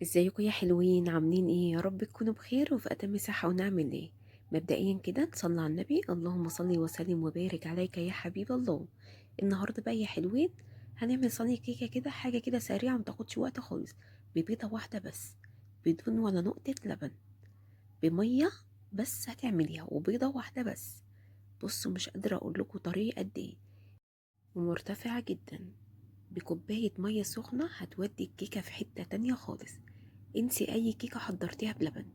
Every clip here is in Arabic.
ازيكم يا حلوين؟ عاملين ايه؟ يا رب تكونوا بخير وفي اتم صحة ونعم الله. مبدئيا كده نصلي على النبي. اللهم صل وسلم وبارك عليك يا حبيب الله. النهارده بقى يا حلوين هنعمل صينية كيكة كده، حاجة كده سريعة متاخدش وقت خالص. ببيضة واحدة بس، بدون ولا نقطة لبن، بمية بس هتعمليها، وبيضة واحدة بس. بصوا مش قادرة اقول لكم طريقة قد ايه، ومرتفعة جدا. بكوباية مية سخنة هتودي الكيكة في حتة تانية خالص. انسي اي كيكة حضرتيها بلبن.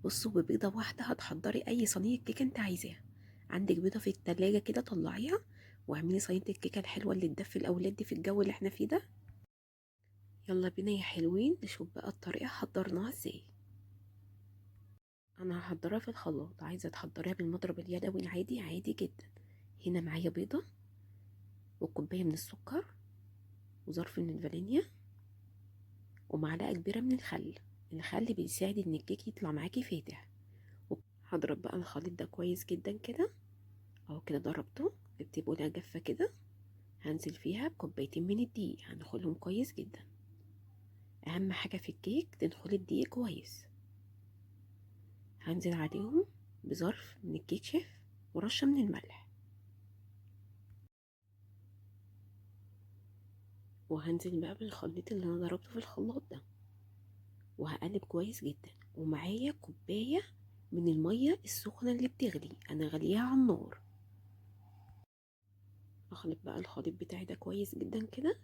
بصوا ببيضة واحدة هتحضري اي صينية كيكة انت عايزاها. عندك بيضة في التلاجة كده طلعيها واعملي صينية الكيكة الحلوة اللي تدفي الاولاد دي في الجو اللي احنا فيه ده. يلا بينا يا حلوين نشوف بقى الطريقة حضرناها ازاي. انا هحضرها في الخلاط، عايزة تحضريها بالمضرب اليدوي العادي عادي جدا. هنا معايا بيضة، وكوباية من السكر، وظرف من الفانيليا، ومعلقة كبيرة من الخل. الخل بيساعد ان الكيك يطلع معاكي فاتح. هضرب بقى الخليط ده كويس جدا كده. اهو كده ضربته، جبت بولة جافة كده. هنزل فيها بكوبايتين من الدقيق، هندخلهم كويس جدا. اهم حاجة في الكيك تدخل الدقيق كويس. هنزل عليهم بظرف من الكيك شيف ورشة من الملح، وهنزل بقى بالخليط اللي انا ضربته في الخلاط ده، وهقلب كويس جدا. ومعايا كوباية من المية السخنة اللي بتغلي، انا غليها على النار. اخلط بقى الخليط بتاعي ده كويس جدا كده،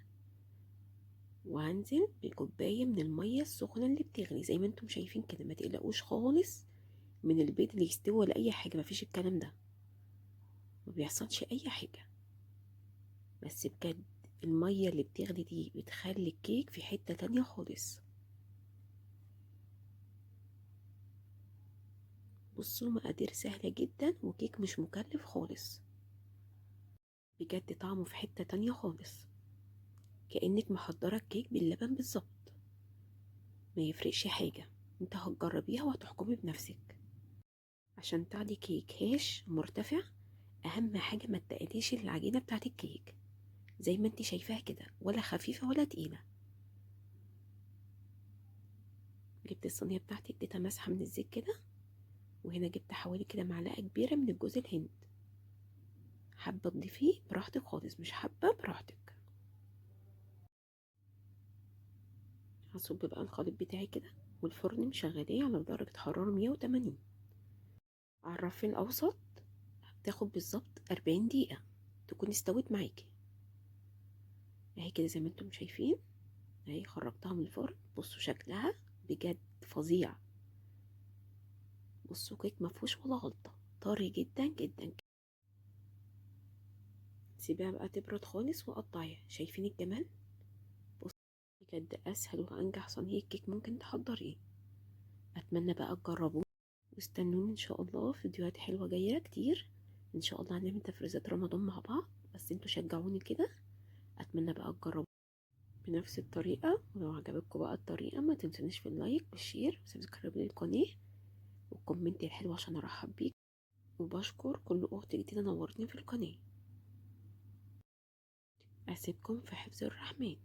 وهنزل بكوباية من المية السخنة اللي بتغلي زي ما انتم شايفين كده. ما تقلقوش خالص من البيض اللي يستوي ولا اي حاجة، مفيش الكلام ده، ما بيحصلش اي حاجة. بس بجد المية اللي بتغلي دي بتخلي الكيك في حتة تانية خالص. بصوا مقادير سهلة جدا، وكيك مش مكلف خالص. بجد طعمه في حتة تانية خالص، كأنك محضرة الكيك باللبن بالظبط. ما يفرقش حاجة، انت هتجربيها وهتحكمي بنفسك. عشان تاخدي كيك هاش مرتفع، اهم حاجه ما تقليش العجينه بتاعت الكيك زي ما انت شايفاها كده، ولا خفيفه ولا تقيله. جبت الصينيه بتاعتي اديتها مسحه من الزيت كده، وهنا جبت حوالي كده معلقه كبيره من الجوز الهند. حابه تضيفيه براحتك خالص، مش حابه براحتك. هصب بقى الخليط بتاعي كده، والفرن مشغلاه على درجه حراره 180 على الرف الاوسط. هتاخد بالظبط 40 دقيقه تكون استوت معاكي. اهي كده زي ما انتم شايفين، اهي خرجتها من الفرن. بصوا شكلها بجد فظيع. بصوا كيك مفهوش ولا غلطة، طري جدا جدا. سيبيها بقى تبرد خالص وقطعيها. شايفين الجمال؟ بص، بجد اسهل وانجح صينية كيك ممكن تحضريه. اتمنى بقى تجربوه، واستنوني ان شاء الله فيديوهات حلوة جاية كتير. ان شاء الله هنعمل تفريزات رمضان مع بعض، بس انتوا شجعوني كده. اتمنى بقى تجربوا بنفس الطريقة. ولو عجبتكم بقى الطريقة ما تنسونيش في اللايك والشير وسبسكرايب للقناة والكومنت الحلو عشان ارحب بيك. وبشكر كل اخت جديدة نورتني في القناة. اسيبكم في حفظ الرحمن.